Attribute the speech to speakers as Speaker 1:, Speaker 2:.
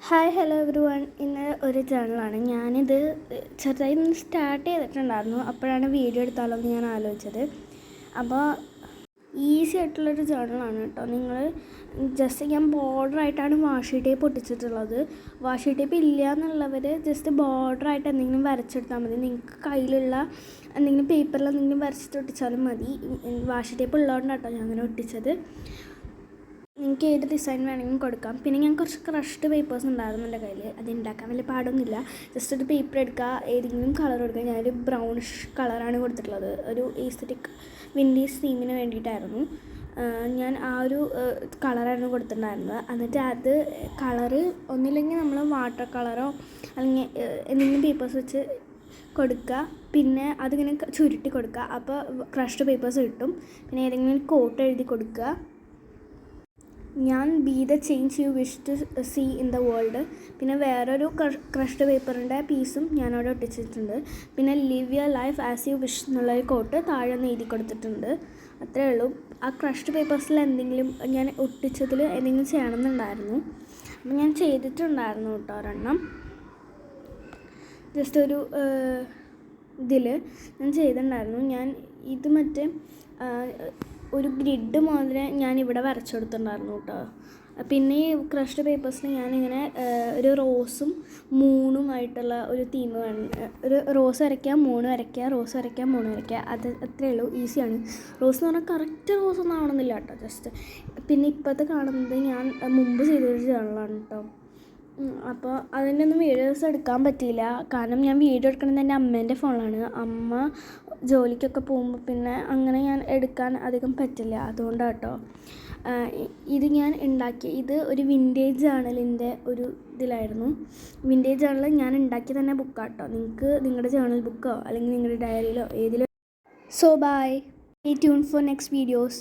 Speaker 1: Hi hello every one. ഇന്ന് ഒരു ജേണലാണ്. ഞാനിത് ചെറുതായി ഒന്ന് സ്റ്റാർട്ട് ചെയ്തിട്ടുണ്ടായിരുന്നു. അപ്പോഴാണ് വീഡിയോ എടുത്താലോ എന്ന് ഞാൻ ആലോചിച്ചത്. അപ്പോൾ ഈസി ആയിട്ടുള്ളൊരു ജേണലാണ് കേട്ടോ. നിങ്ങൾ ഞാൻ ബോർഡറായിട്ടാണ് വാഷി ടേപ്പ് ഒട്ടിച്ചിട്ടുള്ളത്. വാഷി ടേപ്പ് ഇല്ല എന്നുള്ളവർ ജസ്റ്റ് ബോർഡറായിട്ട് എന്തെങ്കിലും വരച്ചെടുത്താൽ മതി. നിങ്ങൾക്ക് കയ്യിലുള്ള എന്തെങ്കിലും പേപ്പറിൽ എന്തെങ്കിലും വരച്ചിട്ട് ഒട്ടിച്ചാലും മതി. വാഷി ടേപ്പ് ഉള്ളതുകൊണ്ടാണ് കേട്ടോ ഞാൻ അങ്ങനെ ഒട്ടിച്ചത്. നിങ്ങൾക്ക് ഏത് ഡിസൈൻ വേണമെങ്കിലും കൊടുക്കാം. പിന്നെ ഞാൻ കുറച്ച് ക്രഷ്ഡ് പേപ്പേഴ്സ് ഉണ്ടായിരുന്നു എൻ്റെ കയ്യിൽ. അത് ഉണ്ടാക്കാൻ വലിയ പാടൊന്നുമില്ല. ജസ്റ്റ് ഒരു പേപ്പർ എടുക്കുക, ഏതെങ്കിലും കളർ കൊടുക്കുക. ഞാനൊരു ബ്രൗണിഷ് കളറാണ് കൊടുത്തിട്ടുള്ളത്. ഒരു ഈസ്തറ്റിക് വിൻഡീസ് തീമിന് വേണ്ടിയിട്ടായിരുന്നു. ഞാൻ ആ ഒരു കളറായിരുന്നു കൊടുത്തിട്ടുണ്ടായിരുന്നത്. എന്നിട്ട് അത് കളറ് ഒന്നില്ലെങ്കിൽ നമ്മൾ വാട്ടർ കളറോ അല്ലെങ്കിൽ എന്തെങ്കിലും പേപ്പേഴ്സ് വെച്ച് കൊടുക്കുക. പിന്നെ അതിങ്ങനെ ചുരുട്ടി കൊടുക്കുക. അപ്പോൾ ക്രഷ്ഡ് പേപ്പേഴ്സ് കിട്ടും. പിന്നെ ഏതെങ്കിലും കോട്ട് എഴുതി കൊടുക്കുക. ഞാൻ be the change you wish to see in the world. പിന്നെ വേറൊരു ക്രഷ്ഡ് പേപ്പറിൻ്റെ പീസും ഞാനവിടെ ഒട്ടിച്ചിട്ടുണ്ട്. പിന്നെ live your life as you wish എന്നുള്ളൊരു കോട്ട് താഴെ ഒന്ന് എഴുതി കൊടുത്തിട്ടുണ്ട്. അത്രയേ ഉള്ളൂ. ആ ക്രഷ്ഡ് പേപ്പേഴ്സിൽ എന്തെങ്കിലും ഞാൻ ഒട്ടിച്ചതിൽ എന്തെങ്കിലും ചെയ്യണമെന്നുണ്ടായിരുന്നു. അപ്പം ഞാൻ ചെയ്തിട്ടുണ്ടായിരുന്നു കേട്ടോ ഒരെണ്ണം. ജസ്റ്റ് ഒരു ഇതിൽ ഞാൻ ചെയ്തിട്ടുണ്ടായിരുന്നു. ഞാൻ ഇത് മറ്റേ ഒരു ഗ്രിഡ് മാതിരി ഞാനിവിടെ വരച്ചു കൊടുത്തിട്ടുണ്ടായിരുന്നു കേട്ടോ. പിന്നെ ഈ ക്രഷ്ഡ് പേപ്പേഴ്സിൽ ഞാനിങ്ങനെ ഒരു റോസും മൂണുമായിട്ടുള്ള ഒരു തീം വേണം. ഒരു റോസ് വരയ്ക്കുക, മൂണ് വരയ്ക്കുക, റോസ് വരയ്ക്കുക, മൂണ് വരയ്ക്കുക. അത് അത്രയേ ഉള്ളൂ. ഈസിയാണ്. റോസ് എന്ന് പറഞ്ഞാൽ കറക്റ്റ് റോസ് ഒന്നും ആവണമെന്നില്ല കേട്ടോ. ജസ്റ്റ് പിന്നെ ഇപ്പോഴത്തെ കാണുന്നത് ഞാൻ മുമ്പ് ചെയ്തൊരു ജേണലാണ് കേട്ടോ. അപ്പോൾ അതിൻ്റെ ഒന്നും വീഡിയോസ് എടുക്കാൻ പറ്റിയില്ല. കാരണം ഞാൻ വീഡിയോ എടുക്കുന്നത് എൻ്റെ അമ്മേൻ്റെ ഫോണിലാണ്. അമ്മ ജോലിക്കൊക്കെ പോകുമ്പോൾ പിന്നെ അങ്ങനെ ഞാൻ എടുക്കാൻ അധികം പറ്റില്ല. അതുകൊണ്ടാണ് കേട്ടോ. ഇത് ഞാൻ ഇത് ഒരു വിൻറ്റേജ് ജേണലിൻ്റെ ഒരു ഇതിലായിരുന്നു. വിൻറ്റേജ് ജേണൽ ഞാൻ ഉണ്ടാക്കിയ തന്നെ ബുക്കാണ് കേട്ടോ. നിങ്ങൾക്ക് നിങ്ങളുടെ ജേണൽ ബുക്കോ അല്ലെങ്കിൽ നിങ്ങളുടെ ഡയറിയിലോ ഏതിലോ. So bye. Stay tune for next videos.